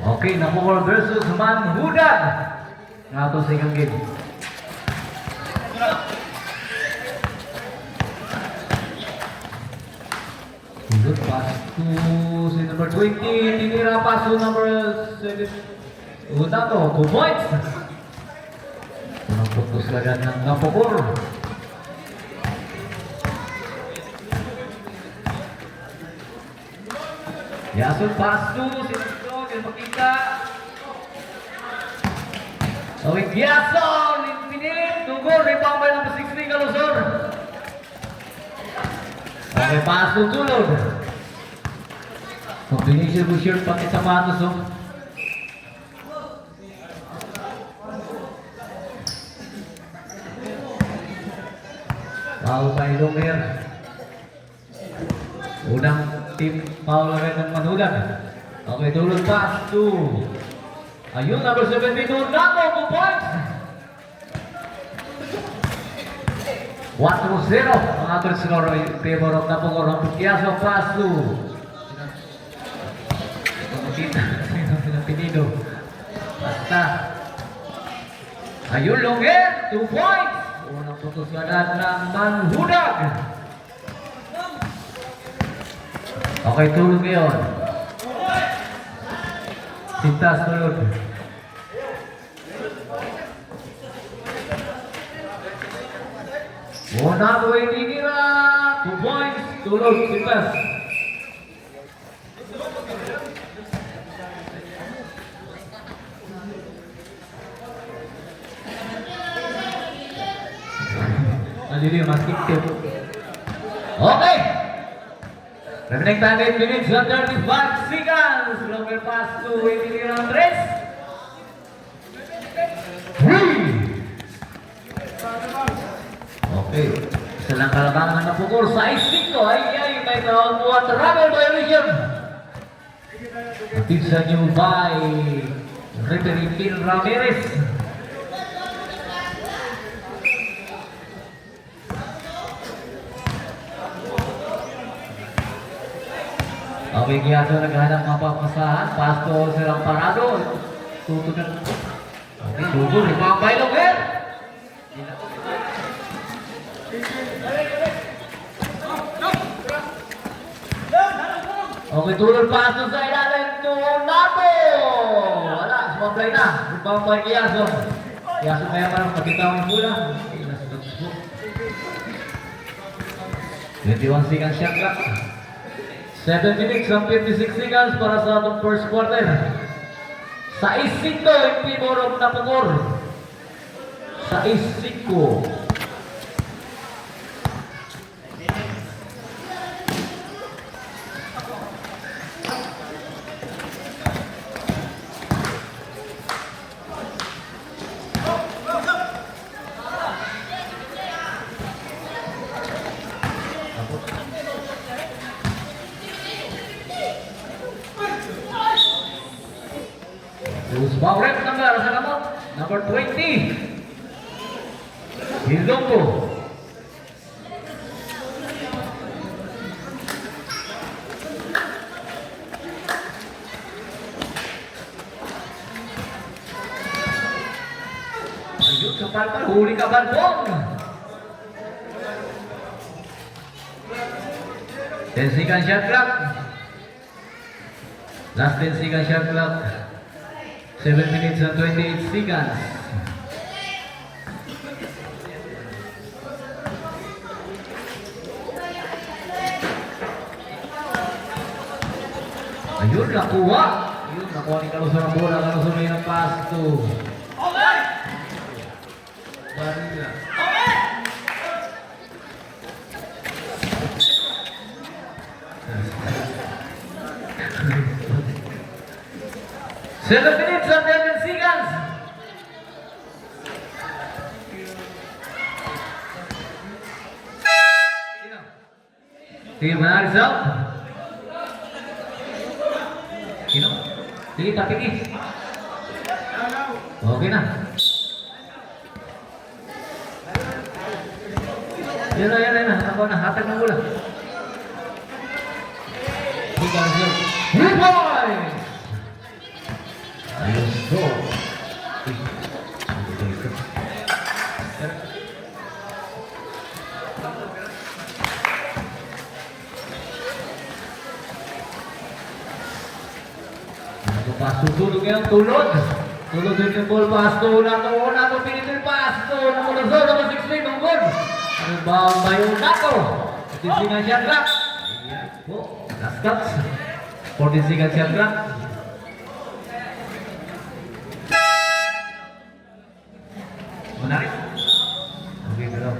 Okay, Napukol versus Manhudan. Nga ito sa ikang game. Good pass to si number 20. Tinira pass to number 7. Udato, 2 points. Unang putus agad ng Napukol. Yasun pass to si makita. Awit Yason, pinilit, tugol, rebound by number 16 Kalusor. Okay, pass to tulog. Combination with shirt pati sa manos. Foul by Longer. Unang team foul rin ng Manhudan. Okay, tulog pass to ayun, number 72, Nako, 2 points. 4-0 ang average score in favor of Napukol. Ang Piaso pass to Pinido. Basta ayun, Longer, 2 points. Unang putus agad ng Manhudan. Okay, tulog ngayon. Sintas tulog. Una ko ininira. 2 points. Tulog, Sintas. Alili, mas kikip. Okay. Remaining time 8 minutes and 35 seconds. Longer pass to Itinira Andres. 3. Okay. Isa lang kalabangan ng Napukol sa I-6 ay may tawag po at travel violation. Atid sa new by referee Phil Ramirez. Okay, kaya ito naghanap ng papasahan. Pasto silang parado. Tutunan. Okay, dugol. Ibang bailong head. Okay, tulad pasto sa ilalim to Nato. Wala, sumablay na. Ibang bay Kiyaso. Kiyaso kaya parang magkitawang yung pula. 21 seconds shot clock. 7 minutes and 56 seconds para sa atong first quarter. Sa isiko, in favor of Napukol. Sa isiko. Terus Baurep number 20 Hilonggo. Ayun, kapal-pal, huli ka Balbong. 10 seconds shot clock. Last 10 seconds shot clock. 7 minutes and 28 seconds. Ayun, nakuha. Ayun, nakuha ni Kalusor ang bola. Kalusor na yung pass to Barilla. 7 minutes and 11 seconds. Sige, Manaris out. Sino? Sige, tapigis. Okay na. Yan na. Ako na, hatag ng bola. Good boy! Ayos go. Susunod ngayon, tulod. Tulod din yung ball pass to. Una to, pinitin pass to. Namunod doon, number 16, tunggod. Ano ba ang bayo na to? 46 ang shot clock. Ayan po, last cuts. 46 ang shot clock. Menarik. Oke, belum.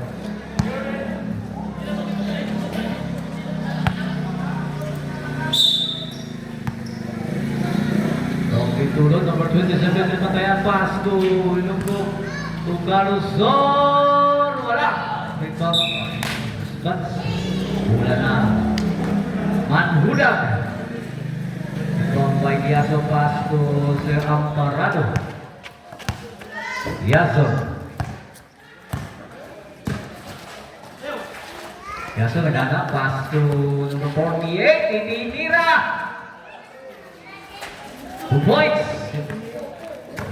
Oke, turun nomor 27 di Patayan pas to Ilunggo to Carlson. Wala. Pick up. Cuts. Bola na. Manhudak. Bombay Yaso pas to Sir Amparado. Yaso. Yaso nagana pas to number 48. Tinitira. 2 points.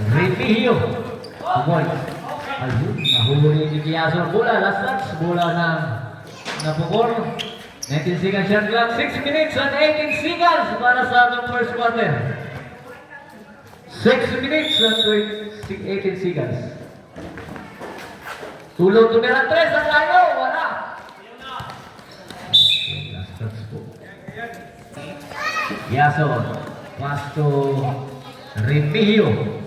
Remigio. 2 points. Ayun, nahuli ni Yaso bola. Last touch. Bola na napukor. 19 seconds shot clock. 6 minutes and 18 seconds para sa atong first quarter. 6 minutes and 18 seconds. Tulog tumira 3 ang layo. Wala. Last touch po. Yaso. Pass to Remigio.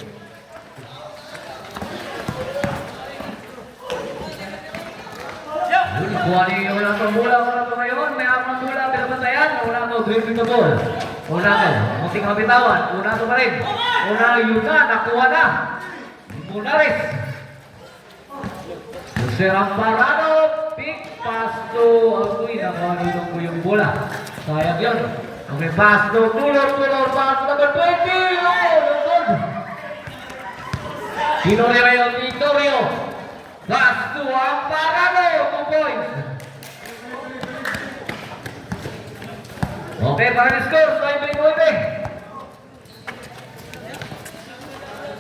Kuha niyo wala itong bola ngayon. May akong bola, pinabantayan. Wala ito, dribbling the ball. Una ito, munting mabitawan. Una ito pa rin. Una yun na, nakuha na. Munares. Jose Amparado, pick, pass to Aguy. Nakuha ko yung bola. Sayang yun. Okay, pass to tulor, pass to number 20. Oh, Victorio, Victorio. Pass to Amparado, 2 points. Okay, para ni score, 9-9.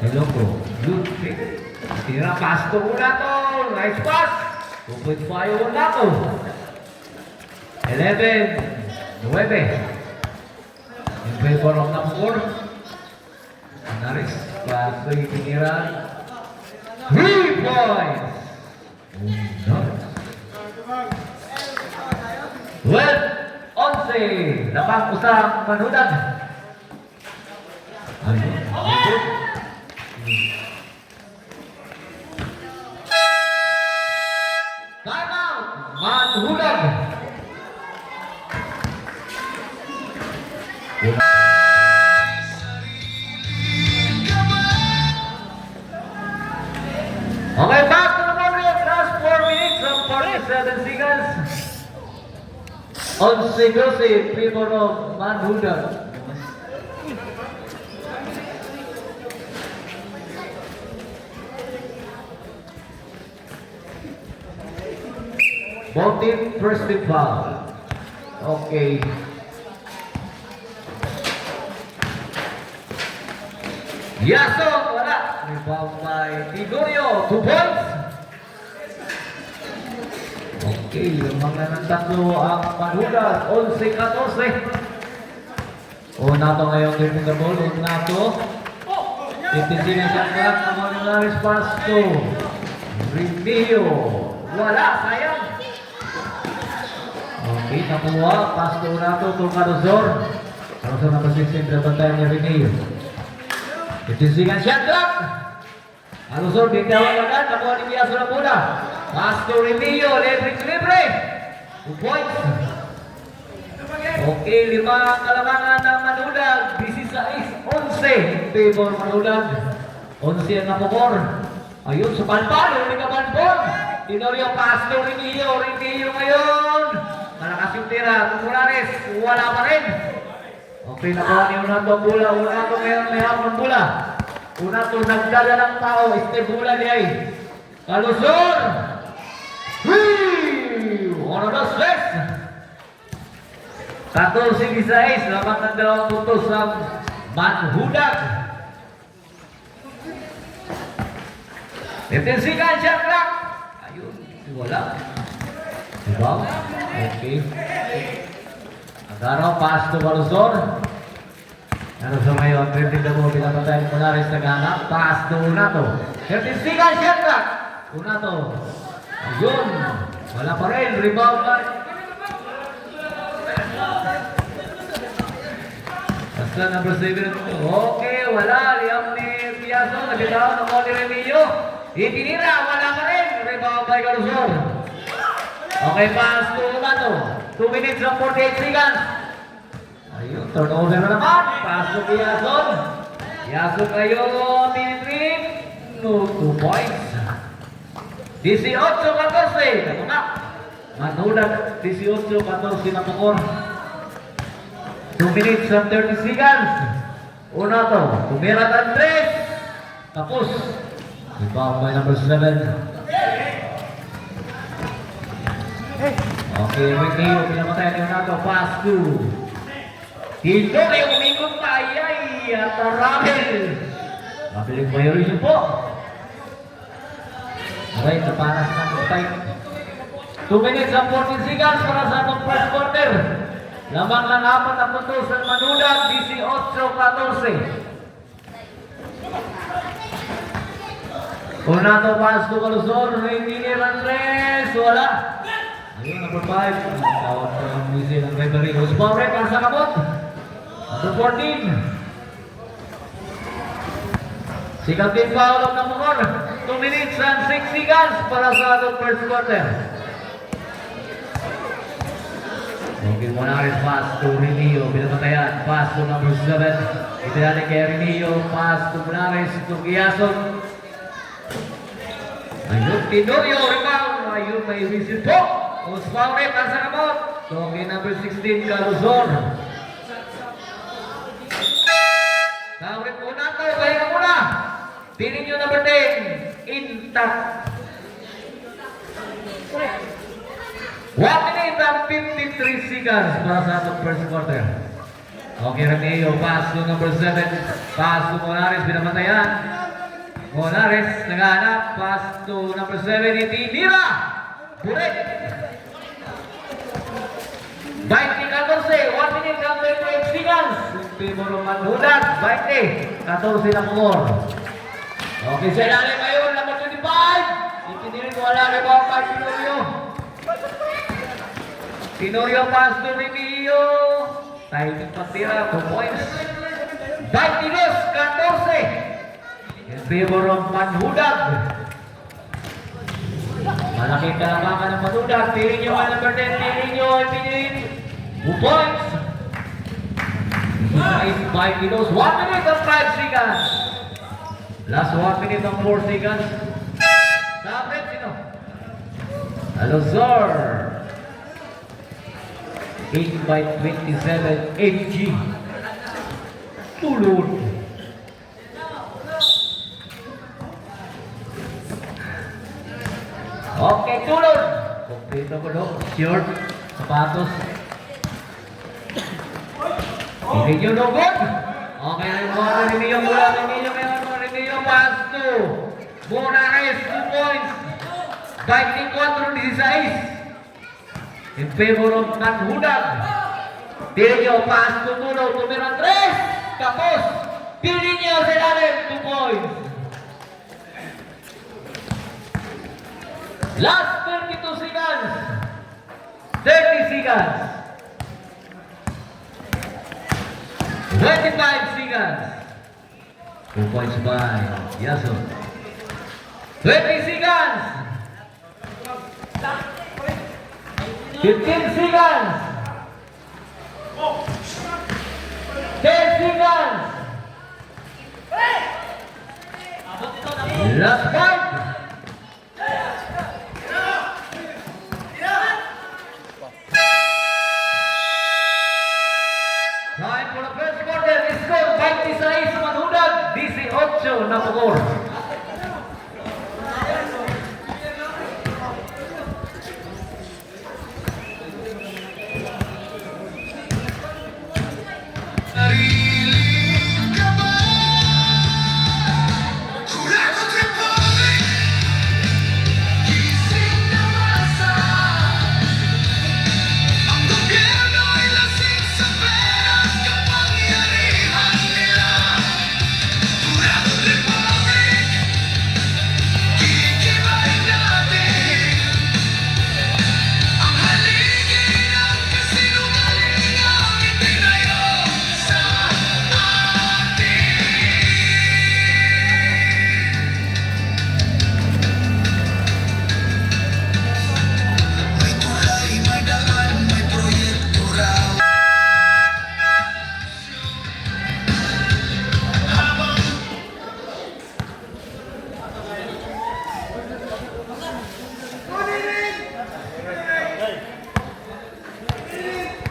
Hello po, good pick. Tira pass to muna to, nice pass. 2.5 muna to. 11, 9. In favor of number 4. Menarik, pass to itinira. 3 points. 12-11. Lapang usang Manhudak. Time out. Manhudak. Okay, back to the moment. Last 4 minutes and 47 seconds. 11-12 in favor of Manhudak. Both team first team foul. Okay. Yaso, wala. Rebound by Tigorio, 2 points. Okay, lumang na ng tatlo ang Manhudak, 11-14. Una to ngayon din ng ball, una to. 50 seconds shot clock, Manhudak pass to Remigio. Wala, sayang. Okay, nakuha, pass to una to Carlson. Carlson number 16, pinabantayan niya Remigio. 50 seconds shot clock. Carlson, bitawan agad, nakuha ni Yaso na muna. Pass to Remigio, libre. 2 points. Okay, 5 kalamangan ng Manhudak. 16-11. Favor Manhudak. 11 ang napukor. Ayun, sa palpalo, hindi ka palpon. Tinorio, pass to Remigio. Remigio ngayon. Malakas yung tira. Tumulares, wala pa rin. Okay. Pinakawa niyo na ito bola. Una ito ngayon may hapon bola. Una ito nagdala ng tao. Este bola niya ay Kalusor. Ono dos tres. 14-16. Laban ng 2 puntos ang Manhudag. 15 seconds shot clock. Ayun, wala. Diba? Okay. Agaraw, pass to Kalusor. Ano sa ngayon, 20 na mo, pinapatay ni Polaris na gana. Pass to Unato. 13 seconds shot clock. Unato. Ayun. Wala pa rin. Rebound pa. Basta number 7. Okay, wala. Liam ni Piazo. Nagkitaw ng Oli Remillo. Itinira. Wala pa rin. Rebound by Kalusor. Okay, pass to Unato. 2 minutes and 48 seconds. Ayun, turnover na naman. Pass to Piazo. Piazo kayo. Minute. No, 2 points. 18-14. Ito na. Manhudag. 18-14 na pukor. 2 minutes and 30 seconds. Una to. Tumirat ang 3. Tapos. Rebound by number 7. Okay, Whitney. Pinamatay niyo na to. Pass to. Hito kayo umikot pa. Ayay. At Ramel. Mabiling violation po. Okay, napanas na ng time. 2 minutes and 14 seconds para sa atong first quarter. Lamang ng 4 na puntos ang Manhudag, 18-14. Una to pass to Kalusor, hindi ni Andres, wala. Ayun, number 5. Tawag ko ng music ng referee. Usbauret, para sa kabot. Number 14. Sikat din foul ng Mungor. 2 minutes and 6 seconds para sa atong first quarter. Okay, Monares pass to Renillo. Pinapatayan. Pass to number 7. Itinali kay Renillo. Pass to Monares to Giason. Ayun, Tinorio. Rebound. Ayun, may visit po. Usmauret ang sa kamot. Okay, number 16, Kalusor. Kaurit muna to. Pahinga muna. Piling nyo number 10. Intact. 1 minute and 53 seconds para sa atong first quarter. Okay, Remillo, pass to number 7. Pass to Monares, binamatayan. Monares, naghahanap. Pass to number 7, itinira. Buret. 20-14, 1 minute and 28 seconds. Pimuro Manhudag, 20-14 na more. Okay, sa ilalim ngayon, number 25. Itinirin wala na ba ang Tinorio? Tinorio pass to Remillo. Timing patira, 2 points. 22-14. In favor of Manhudag. Malaking kalamangan ng Manhudag. Piling nyo ang number 10. Piling nyo ang pinin. 2 points. Nice 5 kilos. 1 minute and 5 seconds. Last 1 minute and 4 seconds. Sabret sino? Alozor. 8 by 27. FG. Tulod. Okay, tulod. Kompleto ko do. Short. Sapatos. Hindi nyo no good. Okay, Remillo mula. Remillo pass to Monares, 2 points. 24-16. In favor of Manhudag. Pilinyo pass to Tulo. Tumira 3. Tapos. Pilinyo sa ilalim, 2 points. Last 32 seconds. 30 seconds. 25 seconds. 2 points by Yaso. 20 seconds. 15 seconds. 10 seconds. Last point. Time for the first Napocor.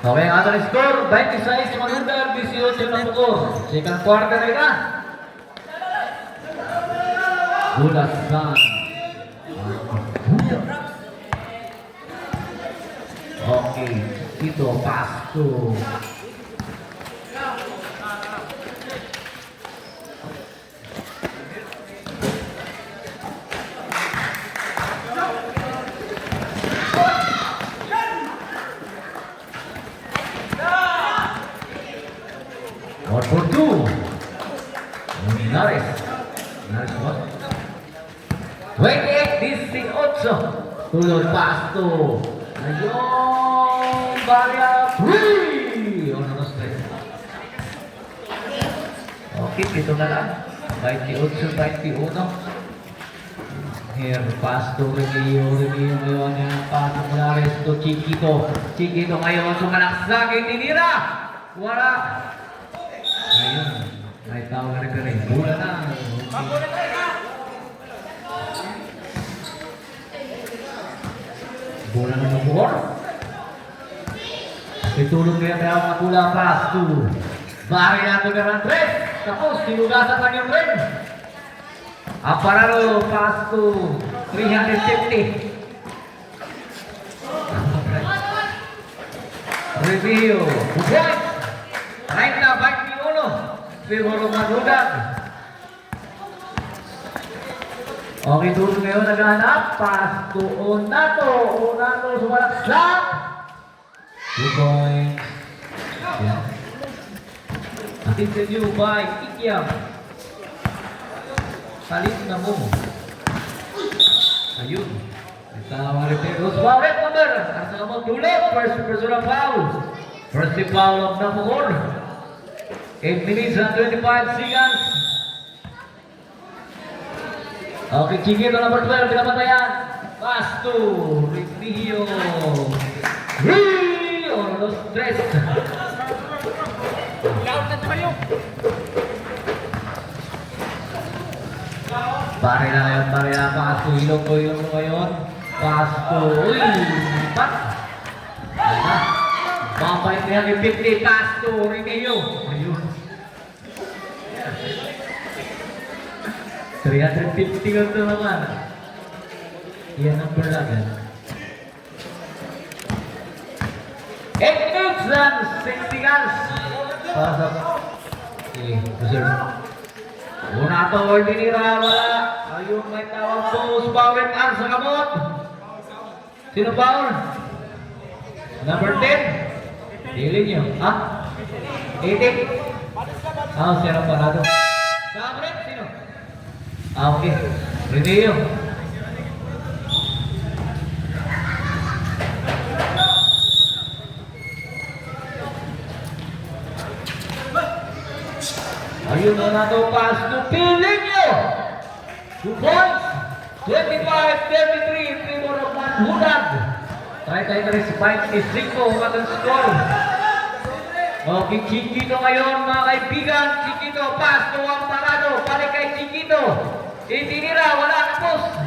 Okay, ang ating score, 26 Magandang, 18 Napocor. Second quarter na ika. Bulasan. Okay, Tito Pasto. One for two. Nares. Nares what? 28-18. Tulog Pasto. Ayun. Barya. Free. Ono na straight. Okay, ito na lang. 28-21. Here, Pasto. Remio ngayon. Pasto Nares to Chiquito. Chiquito ngayon. Sumalaksak. Tinira. Wala. Ayun, may tawag na rin. Bula na. Bula na ng buhor. Itulog kaya kaya mga Bula Pasto. Bahay natin ka ng tres. Tapos, tinugasan lang yung rin. Apararo Pasto. 350. Review. Buboy. Right na, 21. Siguro magudag. Okay, tulog ngayon naghanap. Pasto Onato. Onato sumalaksak. 2 points. Yeah. Attention you by Ikiam. Salit na mo. Ayun. Itawa rin. Roswell red number. Asa ka mo tulog. First personal foul. First foul of Napocor. 8 minutes and 25 seconds. Okay, Chiquito number 12, pinapatayan. Pasto, Ritmio. Rio, los tres. Pare na ngayon, pare na. Pasto, ilong ko ngayon. Pasto, uy, pat. Babalik niya ni 50, Pasto, Ritmio. Ayun. 350 ka ito naman. Yan ang perlagan. 8 minutes and 6 seconds. Para sa... Okay, reserve. Una ito, ordinira, wala. Ayun, may tawag post, power arm sa kamot. Sino power? Number 10. Dili nyo. Ha? 18? Ah, siya lang parado. Sabret, sino? Ah, okay. Review. Ayun na ito, pass to Pilinyo. 2 points. 25-33. 3 more of that. Hudag. Tayo si Mike Isico. Magandang score. Okay, Chiquito ngayon, mga kaibigan. Chiquito, pass to ang parado. Balik kay Chiquito. Itinira, wala na post.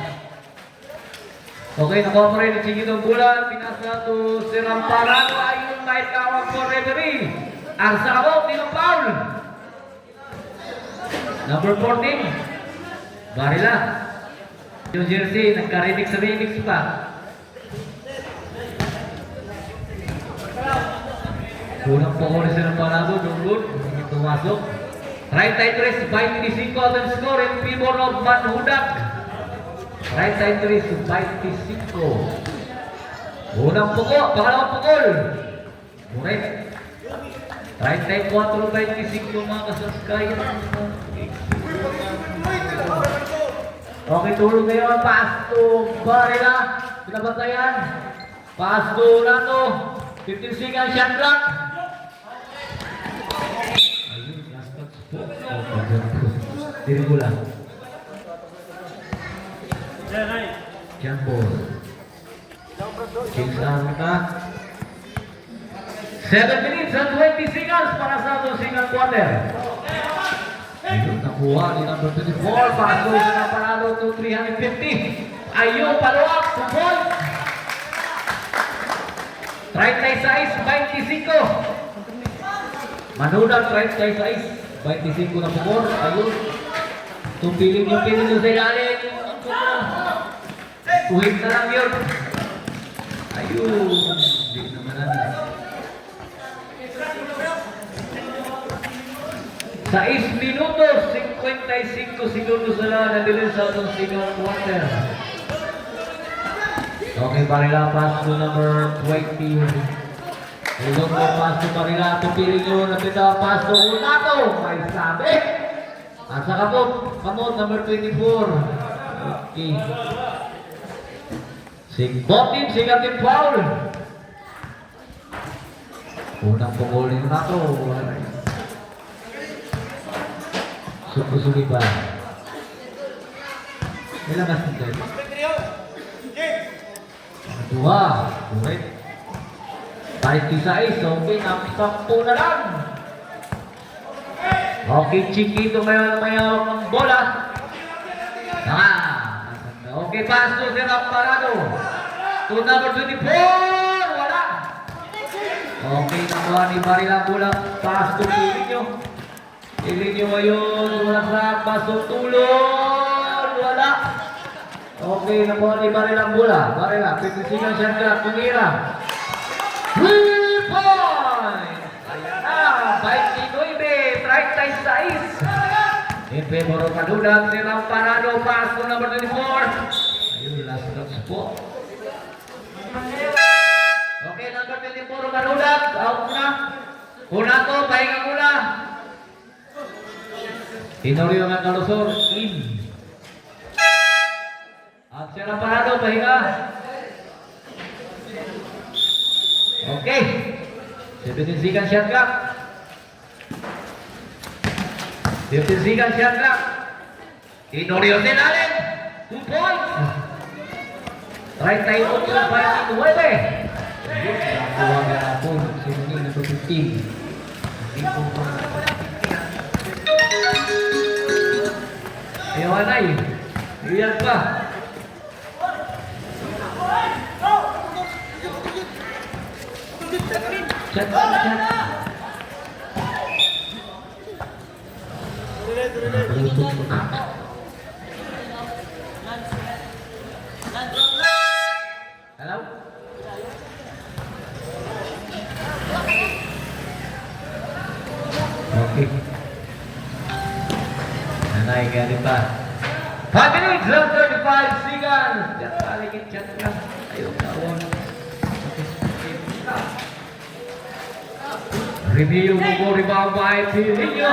Okay, nakuha rin ni Chiquito Bulan. Pinasa to si Ramparado. Ayun, may tawag for referee. Ang sakabot, nilang foul. Number 14. Barila. New Jersey, nagka-remix sa remix pa. Unang pokori sila ng Panado, Dungun, hindi tumasok. Right side race, 25 ang score in favor of Manhudak. Right side race, 25. Unang poko, pangalawang pokol. Correct. Right side 4, 25 mga kasaskay. Okay, tulog ngayon. Pass to Barila. Pinabantayan. Pass to Nato. 15 seconds shot clock. Ayun, last touch po. Diri ko lang. Jump ball. Change lang ka. 7 minutes and 20 seconds para sa atong second quarter. Ayun, nakuha ni number 24. Paso na panalo to 350. Ayun, follow-up. 2 points. Right side size, 25. Manudang right side size, 25 na pukor. Ayun. Tumpilin yung pinili sa ilalim. Kuhit na lang yun. Ayun. Hindi naman natin. 6 minutos, 55 segundos na lang nabilis sa itong second quarter. Okay, Barila, pass to number 20. Ilong mo, pass to Barila. Tupirin nyo, napita, pass to Unato. May sabi. Asa ka po? Kamot, number 24. Okay. Botin, sigatin foul. Unang pukul ni Unato. Sugi pa. Ilang mas nito? Dua. Correct. Kahit isa-is. Okay, napakpo na lang. Okay, Chiquito ngayon mayawag ng bola. Okay, pass to Serap Parado. To number 24. Wala. Okay, nakuha ni Barila bola. Pass to Pilinyo. Pilinyo ngayon. Wala sa pass to Tulon. Wala. Okay, nakuha ni Barila bola. Barila, 56 shot clock. Tumira. 3 points. Ayan na. 29. Right side size. In favor of Manhudak, Serap Parado, pass to number 24. Ayun, last touch po. Okay, number 24, Manhudak, out na. Unato, pahinga muna. Tinorio ng Kalusor, in. At Serap Parado, pahinga. Okay. 17 seconds shot clock. 15 seconds shot clock. Tinorio Senalen, 2 points. Right side of the 29. Nakuha na po. Sinunod na 15. Ayaw anay. Iyan pa. Chat. Hello? Okay. Nanay, ganit pa. 5 minutes and 35 seconds. Chat paligid, chat lang. Ayaw kawan. Review mo po, rebound by Pilinyo.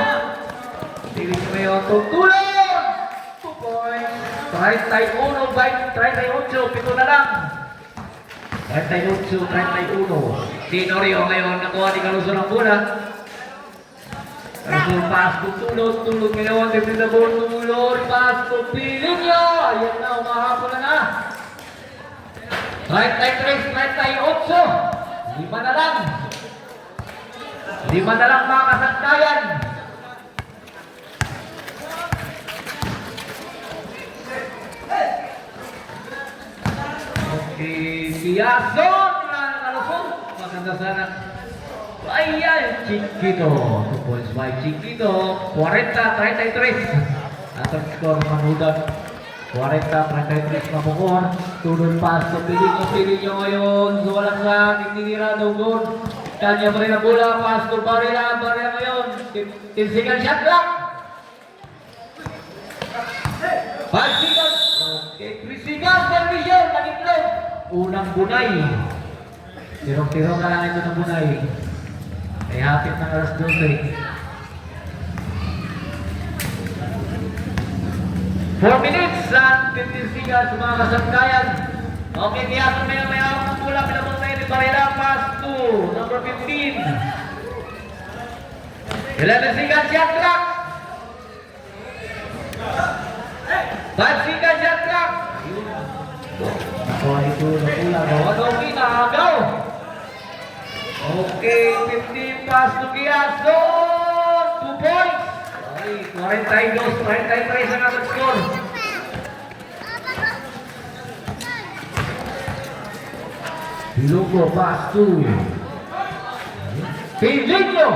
Pilinyo ngayon, tutulong! 2 points. 31 by 38, pito na lang. 38, 31. Tinorio ngayon, nakuha ni Kalusor ang bola. Kalusor, pass to tulog ngayon, defend the ball, tulog, pass to Pilinyo. Ayan na, umahapon na. 33, 38. 5 na lang. 5 na lang mga kasangkayan. Okay, Siason na Kalusor. Maganda sana. Ayan, Chiquito. 2 points by Chiquito. 40, 33. Atang skor Manhudag 40-33 Mapukor. Turun pass to Pilinyo ngayon. Suwalang sa tinira Dugon. Kanya pa rin ang bola. Pass to Barilla ngayon. Tinsigan shot clock. 5 seconds. Okay, 3 seconds. Permission. Nagitlog. Unang bunay. Tirong-tirong ka lang ito ng bunay. Ay hapit ng alas 12. 4 minutes and 15 seconds mga kasangkayan. Okay, tiyaso may ang bola. Pinapunta ni Barilla. Pass to number 15. 11 seconds shot clock. 5 seconds shot clock. Ako ito na pula. Okay, nakagaw. Okay, 15 pass to Quiazo. 2 points. Okay, 43 ang ating score. Bilugo pass to Pilinyo.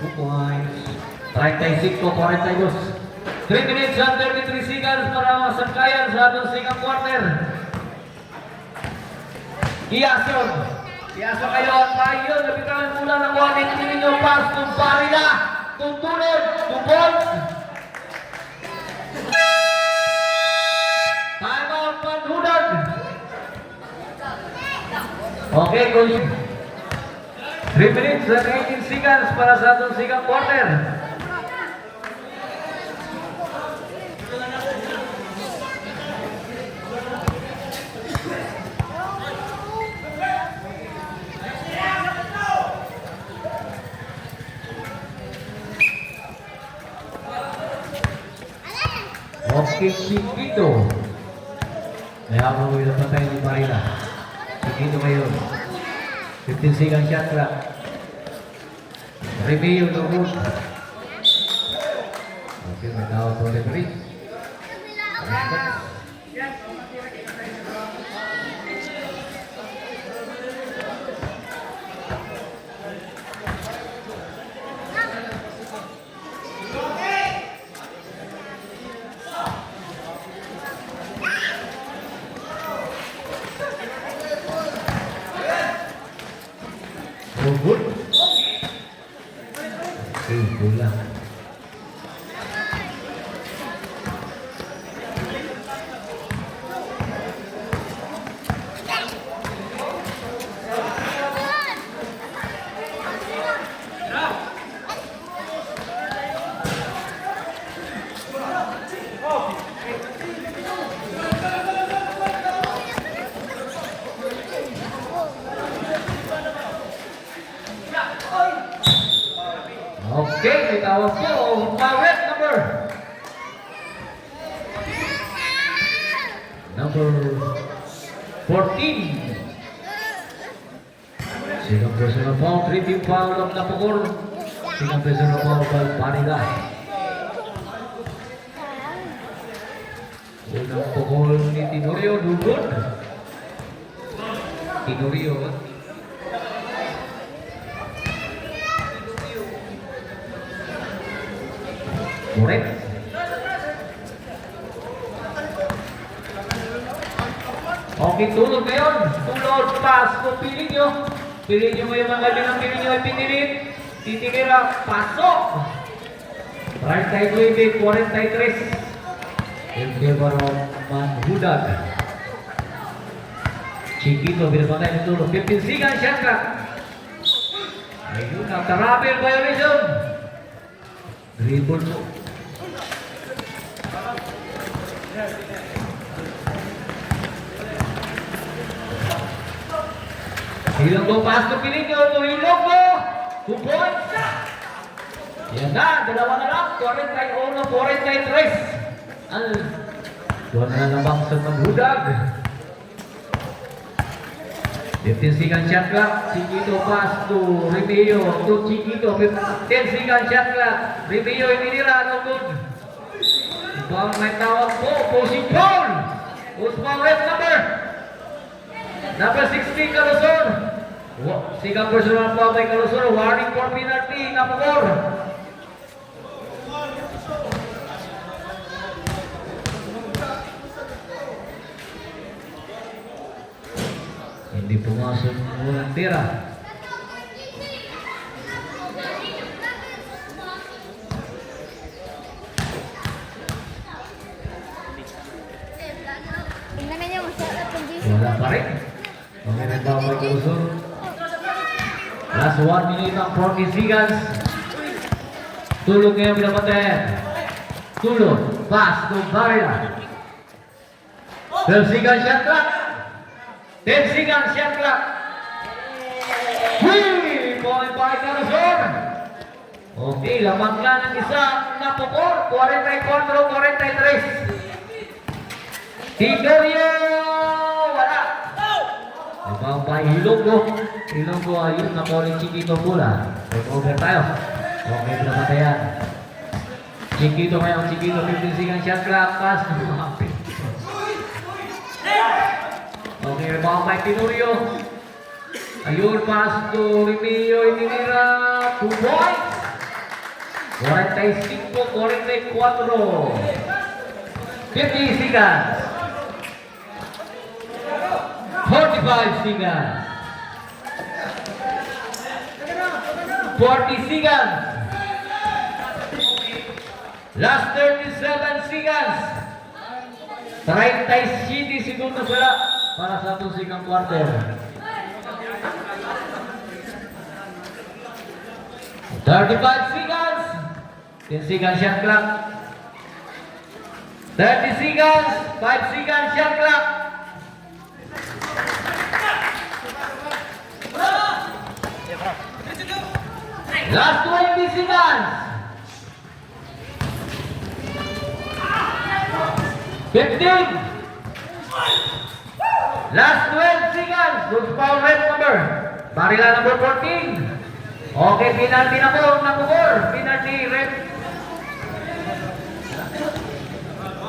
2 points. 35-42. 3 minutes and 33 seconds para masangkayan sa atong second quarter. Quiazo kayo at tayo. Napitan mula ng warning ninyo. Pass to Barilla. Tutunod. 2 points. Time out Manhudag. Okay, coach. 3 minutes and 18 seconds para sa atong second quarter. Okay, Chiquito. May ako mo yung patay ni Barilla. Chiquito ngayon. 15 seconds shot clock. Review the root. Okay, may tawag po referee. Good. Okay, bola. Okay, tawag po. Pawet number 14. Sigang personal foul, 3-team foul of Napukor. Sigang personal foul by Barilla. Unang pukol ni Tenorio Dugon. Tenorio. Correct. Okay, tulog ngayon. Tulog, pass ko, Pilinyo. Pilinyo mo yung mga ng Pilinyo ay pinilit. Titinira, pasok. 39-43. In favor of Manhudag. Chiquito, binabantay ng tulog. 15 seconds, shot clock. Ayun, travel violation. Dribble po. Hilang mo pass to Pilinyo, tuhilog mo. 2 points. Yan na, dalawa na lang. 41-43. Doon na nabang sa Manhudag. 15 seconds shot clock. Chiquito pass to Remeo. To Chiquito. 10 seconds shot clock. Remeo ininira. No good. Ibang may tawag po. Posing foul. Usman red number 16 Calusor. Sigang personal foul by Calusor. Warning for penalty. Napukor. Pumasok mo ng tira. Tingnan ninyo, masarap ang juice. Wala pa rin. Okay, nagbabay ko usul. Last 1 minute ang 40 seconds. Tulog ngayon pinapatayan. Tulog. Pass to Barilla. 12 seconds shot clock. 10 seconds shot clock. Hey! Point by Carozon. Okay, lamang lang ang isa. Napukor. 44-43. Tigorio! Wala. Ibang pa Ilonggo. Ilonggo ayun na po rin Chiquito Pula. Over tayo. Okay, pinapatayan. Chiquito ngayon. Chiquito 15 seconds shot clock. Pass. Okay, rebound by Tenorio. Ayun, pass to Remilio Ininira. 2 points. 45-44. 50 seconds. 45 seconds. 40 seconds. Last 37 seconds. 37 segundos wala para sa atong second quarter. 35 seconds. 10 seconds shot clock. 30 seconds. 5 seconds shot clock. Last 20 seconds. 15. Last 12 seconds. Good foul red number. Barila number 14. Okay, penalty na po. Number 4. Penalty red.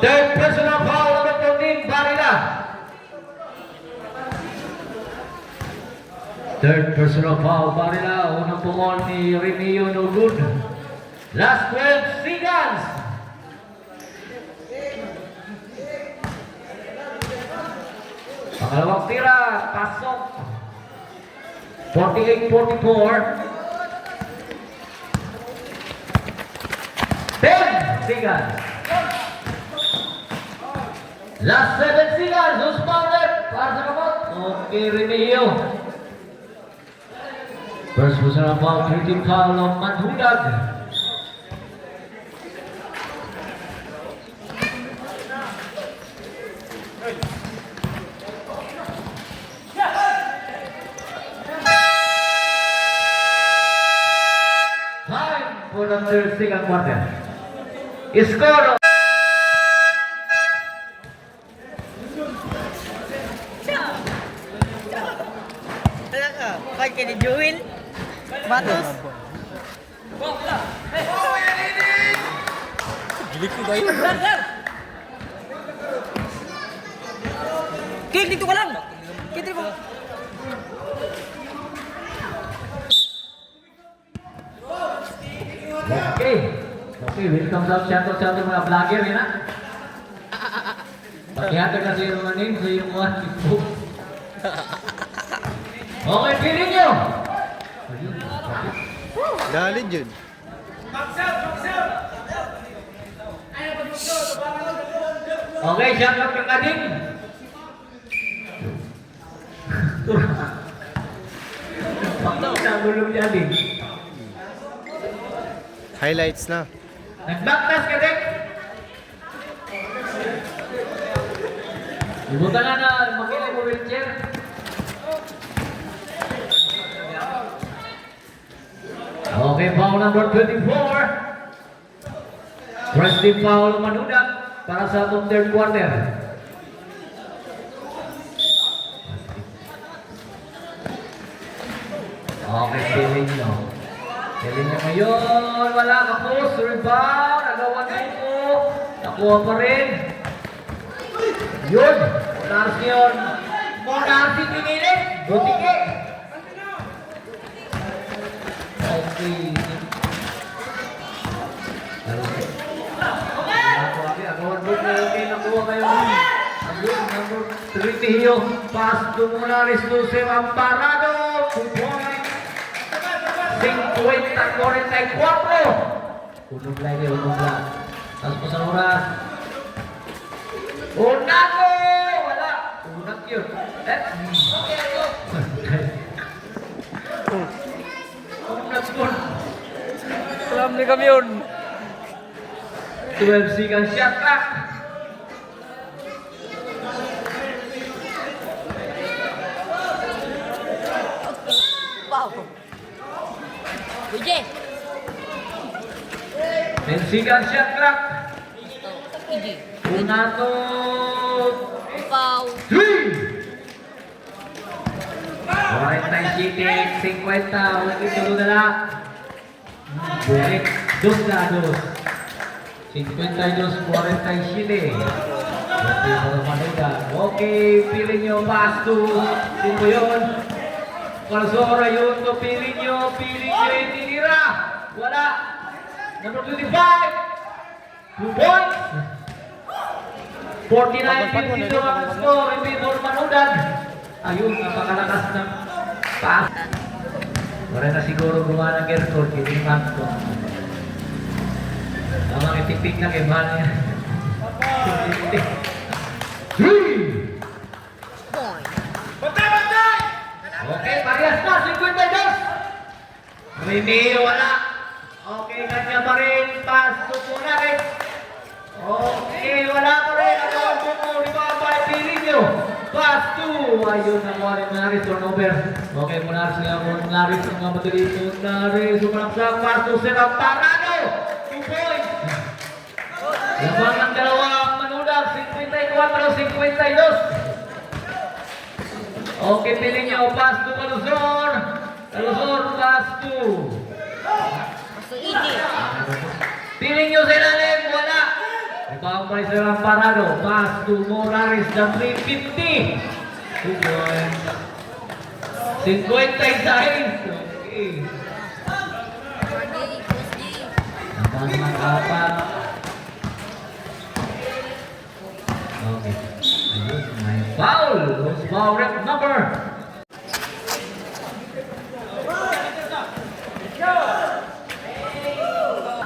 Third personal foul number 14. Barila. Third personal foul. Barila. Unang pumol ni Remilio no good. Last 12 seconds. Pangalawang tira, pasok. 48-44. 10 seconds. Last 7 seconds. Who's powered? Para sa kamot. Okay, Remilio. First personal foul, 13 foul of Manhudag. For the third second quarter. Score. Wala ka, kahit kay ni Joel Matos. Gilik ko guys. Kik, dito ka lang. Dito ko. Okay. Okay, welcome sa mga vlogger yun ha. Pakihatag kasi yung mga name sa yung mga Facebook. Okay, pili nyo! Dalid yun. Okay, shout out kang Ading. Bakit sa gulong ni Ading? Highlights na. Nag-backpass ka din? Ibutan na makilay mo wheelchair. Okay, foul number 24. First team foul Manhudag para sa atong third quarter. Okay, feeling nyo. Feeling nyo ngayon. Wala ka po. Rebound. Nagawa mo. Nakuha pa rin. Yun. Monarch yun. Monarch pinili. Butike. Okay. Nakuha kayo. Nakuha kayo. Trinillo, pass to Mulares to se Amparado, 2 points. 50-44. Unog lagi, unog lang. Tapos po sa oras. Unago! Wala. Unag yun. Unag yun. Salam ni kami yun. 12 seconds shot clock. Wow. Buje. 10 seconds shot clock. Iji. Unago. Wow. 3. 47, 50, ulit ito na. Bulik, 2 na 2. 52, 47. Okay, Manuda. Okay, pili nyo, pass to. Sino yun? Calzora yun, to pili nyo, itinira. Wala. Number 25. 2 points. 49-52 ang score, hindi mo Manudan. Ayun, napakalakas ng pass. Wala na siguro gumawa ng aircon, kiniman ko. Ang itipik ng iba niya. 3! Point. Okay, parehas na, 52! Remy, wala. Okay, kanya pa rin. Pass to Mulares. Okay, wala pa rin. Ang bumo, ribabay, pili nyo. Pass to. Ayun, nakuha ni Mulares, turnover. Okay, Mulares nga, Mulares, ang mga madali. Mulares, sumalaksak, pass to Serap Parado. 2 points. Lamang ang dalawang Manudag, 54-52. Okay, pili nyo, pass to Calzor. Calzor, pass to. So Iji. Pili nyo sa ilalim, wala. Ibang pa isa lang parado, pass to Mulares, the 350. 2 points. 56. Okay. Ang mga apat. Okay. Ayun, may foul. Those foul rep number.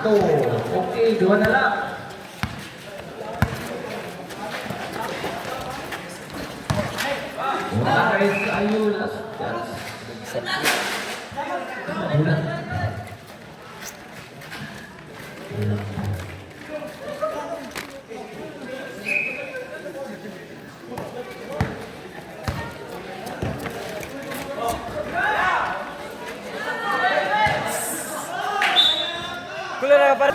Okay, 2 na lang. Mulares, ayun. Bulan. Kulo na pa.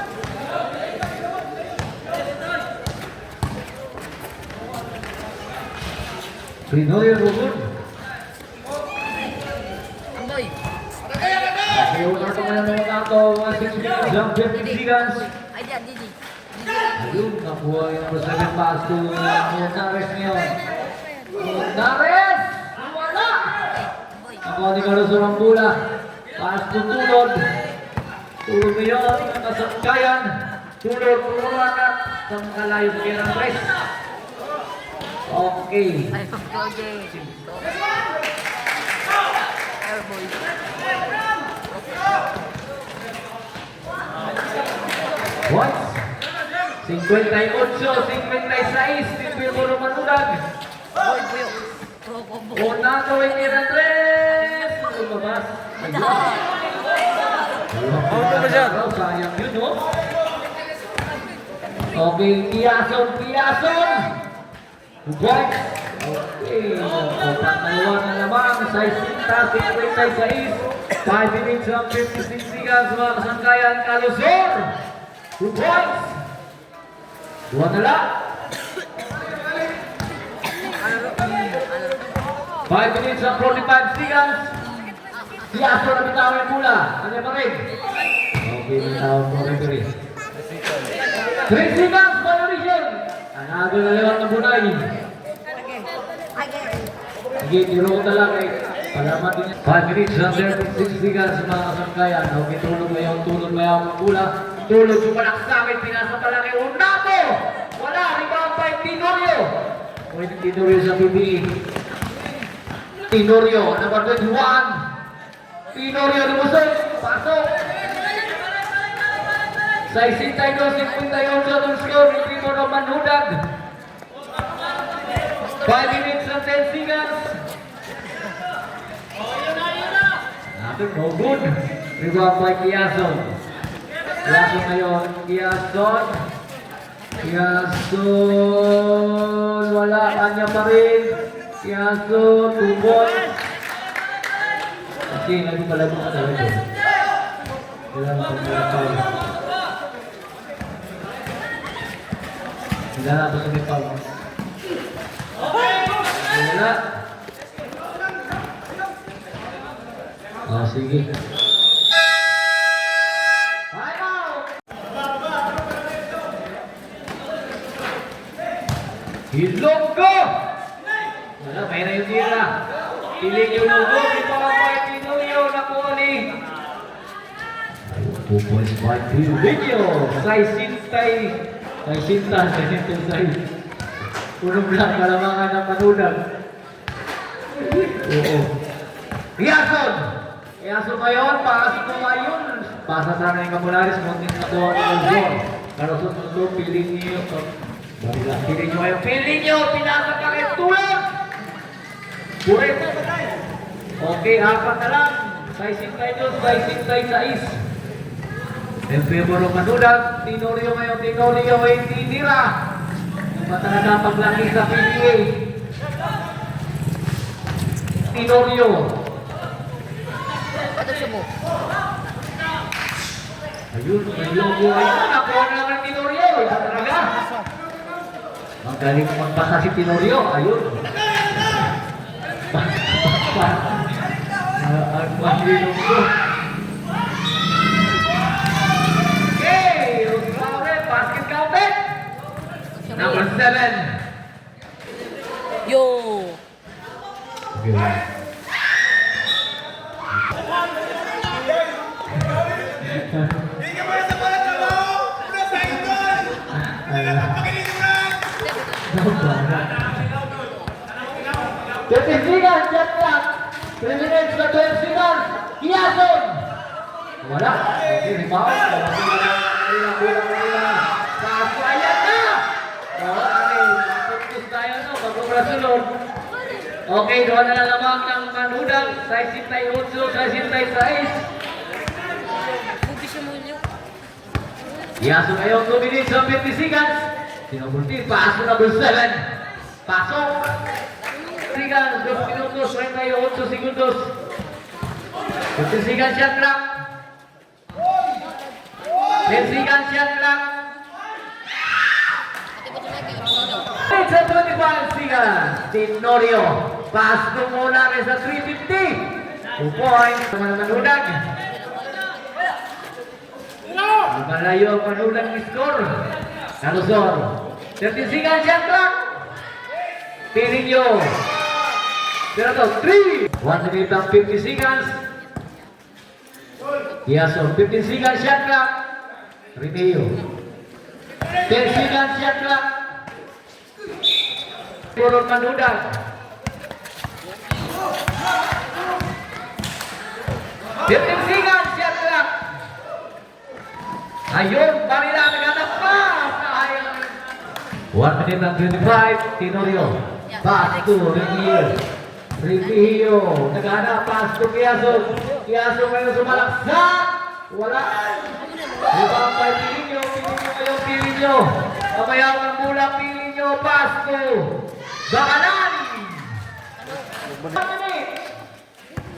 Pinoy Rugun. Amboy. Okay, order ko na naman ako. 6 minutes, jump 50 seconds. Ay, diyan, Didi. Ayun, nakuha yung number 7 pass to Mulares ngayon. Mulares! Wala! Nakuha ni Carlos Orambula. Pass to Tulod. Tulod ngayon, nakasangkayan. Tulod, Puluanat. Sangkalayo sa kailang press. Okay. Ay, Goje. Airboy. Points. 58, 56. Tipil mo Manudag. Boy, buyo. Pro combo. Una gawin ni Andres. Lumabas. Auto ba siya? Sayang yun, no? Okay, Piason. Points. Okay. Pangalawa na naman. Size 56. 5 minutes and 56 seconds. Mga kasangkayan. Calzor. 2 points. 2 na lang. 5 minutes and 45 seconds. Piason na bitaw yung bola. Ano pa rin? Okay, bitaw mo rin. 3 seconds, violation. Anado na lewat ng bunay. Sige, tiro ko talaga eh. Palamat din. 5 minutes and 36 seconds mga kasangkayan. Okay, tulog mayaw ang bola. Tulog yung malaksakin, pinasa palaki. Unato! Wala, rebound by Tinorio. Pwede Tinorio sa PBE. Tinorio, number 21. Tinorio lumusok. Pasok. Sa isintay ko, 58 ng score. Hindi mo naman hudag. 5 minutes and 10 seconds. Nothing, no good. Rebound by Kiason. Kiason ngayon. Kiason. Wala. Kanya pa rin. Kiason. 2 points. Kasi lagi pala mo ka talaga. Kailangan pa mula pa. Kailangan pa sa may pa. Wala. Ah, sige. Hilonggo! Wala, may na yung tira. Piling yung logo. Ito ang Mike Tinorio na kuwali. 2 points by Tinorio. Say Sintay. Say Sinta. Say Sintay. Punong lang kalamangan ng manulag. Oo. Riason! Riason ngayon, pasok ko ngayon. Pasa sana yung Camulares, muntin na kuha ko ng zone. Pero susunod, piling niyo. Piling niyo ngayon. Piling niyo! Pinasa ka kayo tulad! Buret! Okay, apat na lang. Say Sintay doon, say Sintay sa is. Enfeboro manulag. Tinorio ngayon, Tinorio ay tinira. Matalaga paglaki sa PBA. Tinorio. Ayun, may logo. Ayun, nakuha na lang ng Tinorio. Ito talaga. Magaling magpasa si Tinorio. Ayun. Ang mahirap ko. Okay, Rosare, basket counted. Number 7. Yo! Okay. Hindi mo na sa balat mo! Una sa idol! Pakilimutan! 13 seconds, shot clock. 3 minutes na 12 seconds. Kiason! Wala. Okay, rebound. Kasayan na! Okay, napuntos tayo no, magpaprasunod. Okay, doon na lamang ng manudang. Say Sintay 8, say Sintay 6. Kiason ngayon, 2 minutes and 50 seconds. Sinabulti, paso number 7. Pasok! Seconds, 2 minutos, 38 segundos. 15 seconds shot clock. 10 seconds shot clock. It's a 25 seconds. Tinorio. Pass ko muna rin sa 350. 2 points. Manudag. Malayo ang manudag ni score. Carlosor. 30 seconds shot clock. Pirinyo. Pero to, 3. 1 minute and 50 seconds. Kiason, 15 seconds shot clock. Rimeo. 10 seconds shot clock. Purong manudag. 15 seconds shot clock. Ayun, Manila naghanap pa. 1 minute and 25. Tinorio. Pass to Rimeo. Rimeo. Naghanap. Pass to Kiason. Kiason ngayon sumalaksak. Wala. Ibang pa Pilinyo. Pilinyo kayo, Pilinyo. Kamayawang mula Pilinyo. Pass to Bakalan.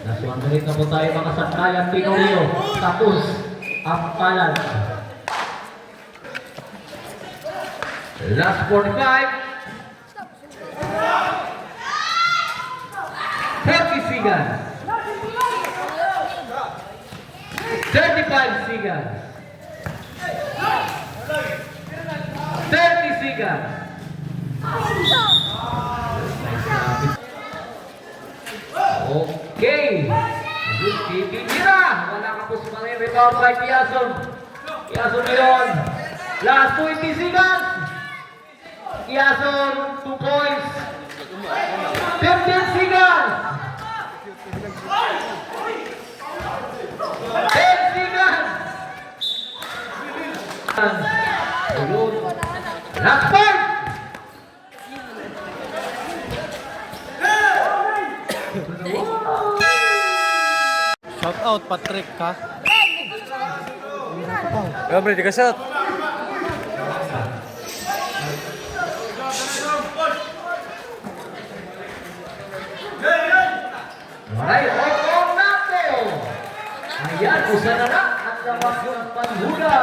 Last 1 minute na po tayo mga sandayan. Tinorio. Tapos ang palan. Last 45. 30 seconds. 35 seconds. 30 seconds. Okay. Titira. Wala kapos pa rin. Rebound by Kiason. Kiason ngayon. Last 20 seconds. Iason, 2 points. 15 seconds. 10 seconds. Ayun. Last point. Shout out, Patrick, ha? Gabriel, di ka shot. Alright, Ocon nato. Ayan, usa na na ang lawas ng panghula.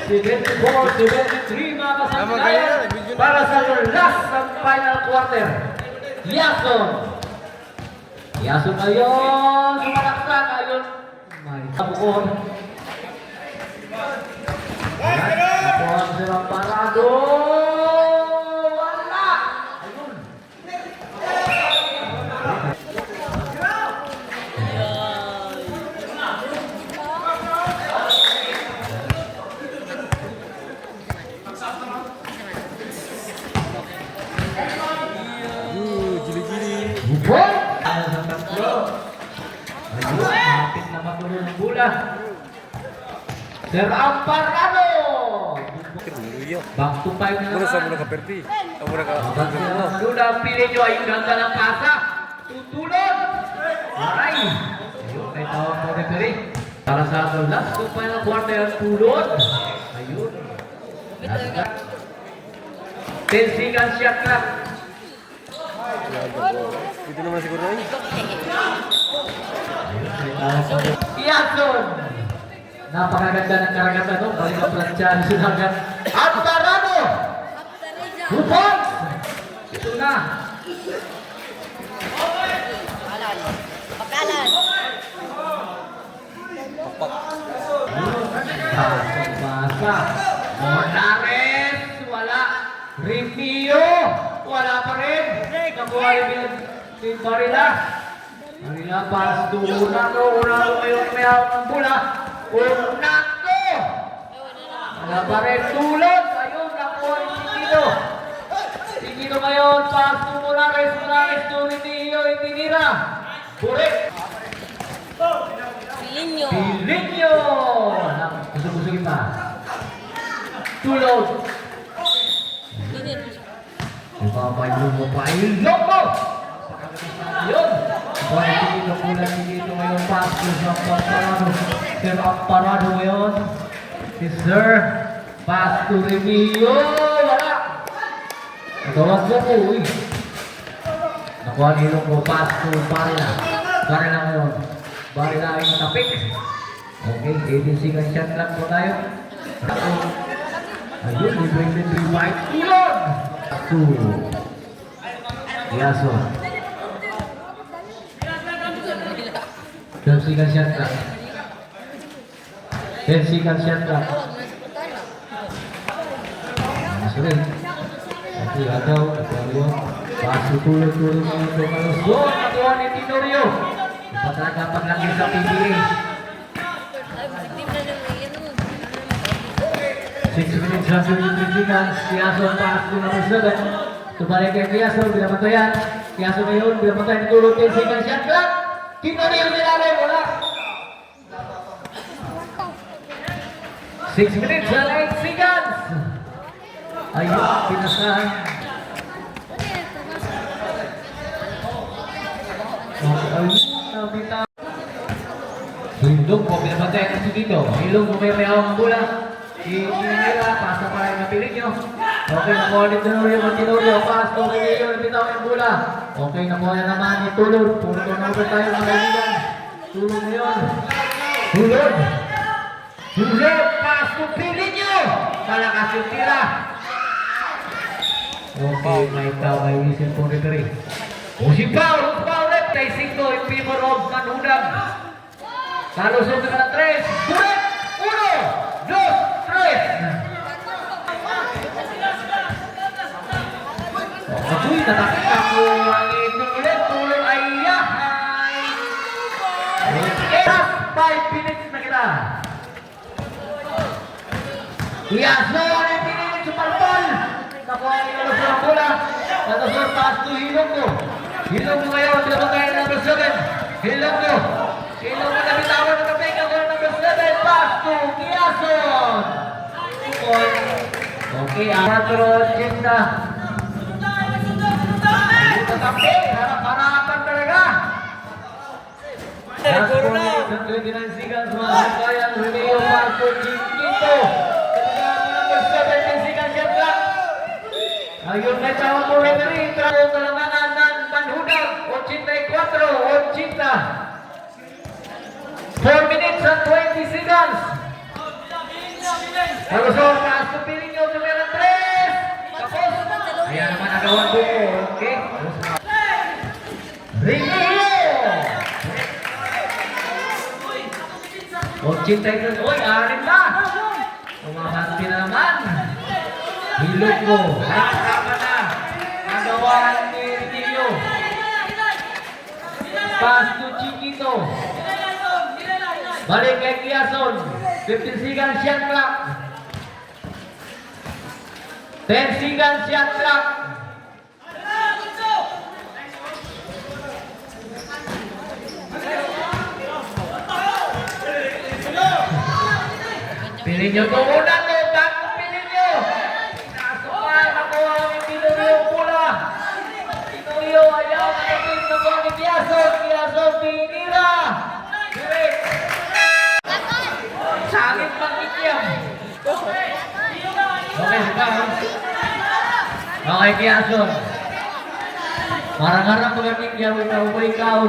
74-73 mga kasangkayan para sa last ng final quarter. Yason. Yason ngayon, sumalaksak ngayon. May sabukon. Ayan, ako ang silang parado. Wala. Ayun. Bupon! Ano sa tatlo? Ayun, kapit na matuloy ng bola. Sir Amparado! Back to 5 na Muna sa naman. muna ka perti. Ang muna ka. Lula, pili nyo ayun ang dalang pasa. Tutulog! Aray! Ayun, may tawag po referee. Para sa ating last to final quarter, tulog. Ayun. 10 seconds shot clock. Dito naman siguro na yun. Iason! Napakaganda ng karagatan no? Balik ang plansyahan sinagat. Amparado! Bupon! Ito na. Bakalan. Basa. Mornares! Wala. Review! Wala pa rin. Nakuha yung Barila. Barila pass to Unato. Unato ngayon may hawak ng bola. Unato! Wala pa rin. Tulog! Ayun, nakuha yung Sigido. Sigido ngayon. Pass to Mornares. Mornares to Review. Itinira. Burek. Pilinyo. Pilinyo! Busog-busogin pa. Tulog. Ipapailong mo pa. Ilong mo! Yun! Buhay dito pula dito ngayon. Pasko sa Amparado. Sir Amparado ngayon. Si Sir Pasko Remillo. Wala! Nagawag mo po. Uy! Nakuha nilong mo. Pasko. Barila. Barila ngayon. Barila yung tapik. Okay. 18 seconds shot lang po tayo. Ayun. Libre-libre fight. Tulog! Pasko. Iason. 12 seconds shot clock. 10 seconds shot clock. Sorry. Okay, agaw. Ito paso tulog-tulog ng ito. Kalusot. Nakuha ni Tenorio. Ipatagapag lang yun sa PBA. 6 minutes and 23 seconds. Iason paso na masagat. Tubalik kay Iason. Binamatayan. Iason ngayon. Binamatayan. Tulog 10 seconds shot clock. Tenorio nilalay. Wala. 6 minutes and 8 seconds. Ayun, pinasahan. Ayun, nabita. Hindog po, pinapantay kasi dito. Hilong po may awang bola. Itinira, pasa pa rin napilit nyo. Okay, nakuha ni Tenorio, Tenorio. Pass po kay Tenorio, nabitaw yung bola. Okay, nakuha na naman ni Tulog. Tulog na naman tayo mga kaibigan. Tulog na yun. Tulog. Tulog, pass po pilit nyo. Malakas yung tira. Okay, may tao ay isin po referee. O si Paul ulit. Kay 5, yung favor of Manudang. Talusog na ka na 3. Sulit! 1, 2, 3. Ako'y natakita ko ang itong ulit. Tulong ay yahay. Last 5 minutes na kita. Iason, 5 minutes, Superball. nakuha ni Alusor ang bola. Alusor pass to Hilonggo. Hilonggo ngayon, tinabagay ng number 7. Hilonggo. Hilonggo na bitawan ng kapay ng number 7. Pass to Kiason. 2 points. Okay, 4-80. Dito kapay, harap-harapan talaga. Last 4 minutes and 29 seconds, mga kabayan. Romeo pass to Chiquito. Number 17 seconds shot clock. Ayun may tawag mo referee. Trago kalamangan ng Manhudag. 84, 80. 4 minutes and 20 seconds. Alusor, pass to Pilinyo. Tumira 3. Tapos. Ayan naman nagawan ko. Okay. Ringo. 83. Uy, 6 na. Umabanti na naman. Hilonggo. Nakakapa na. Nagawan ni Rinillo. Pass to Chiquito. Balik kay Kiason. 15 seconds shot clock. 10 seconds shot clock. Pilinyo tumunan mo. Bago Pilinyo. Nasukay. Nakuha ni Pilinyo pula. Pilinyo ayaw na kapit. Nakuha ni Kiason. Kiason pinira. Direk. Sakit pag-ikyam. Okay, sekarang. Okay, Kiason. Marang-harap pag-ikyam. Ikaw ko ikaw.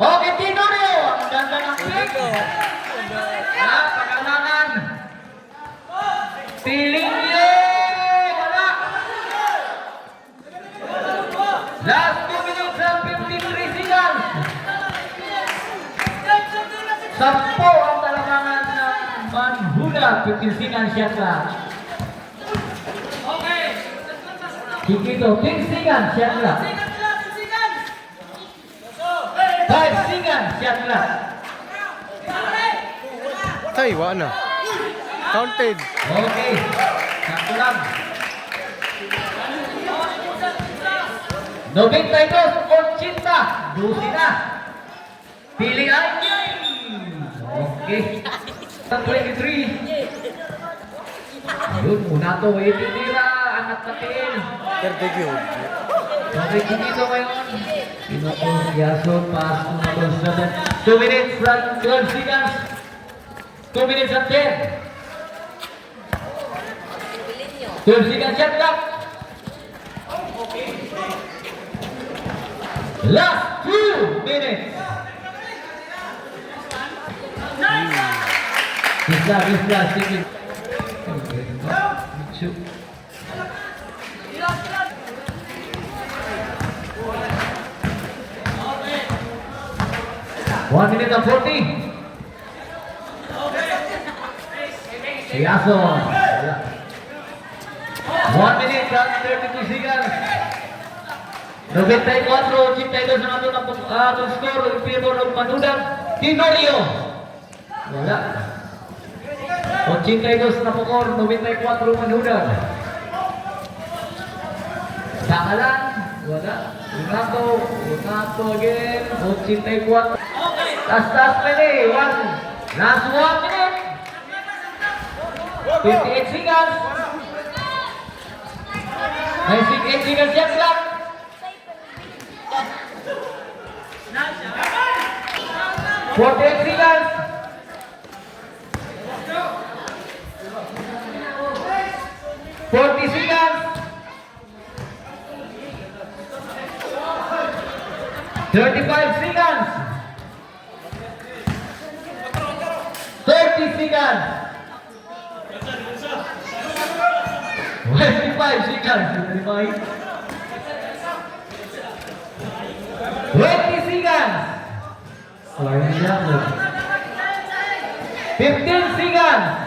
Okay, Tinorio. Ang ganda ng pick. Pagkalangan. Pilinyo. Wala. Last 2 minutes and 53 seconds. 10 ang talamangan ng Manhudag. 15 seconds shot clock. Chiquito, 10 seconds shot clock. 5 seconds shot clock. Ay, wala na. Counted. Okay. Sakto lang. 92, 80. 12 na. Pili ay. Okay. 23. Ayun, muna to. Tira. Anak natin. Perdigyo. Okay, dito ngayon. Pinapos, Kiason, pass to number 7. 2 minutes and 12 seconds. 2 minutes and 10. 12 seconds shot clock. Last 2 minutes. Bisa, sedikit. Shoot. One minute and 40. Kiason. 1 minute and 32 seconds. 94, 82 sa atong score. In favor ng Manhudag. Tinorio. Wala. 82 na pukor. 94 Manhudag. Sakalan. Wala. Unato again. 84. Last minute. Last 1 minute. 58 seconds. 98 seconds shot clock. 48 seconds. 40 seconds. 35 seconds. 30 seconds. 25 seconds. 20 seconds. 15 seconds.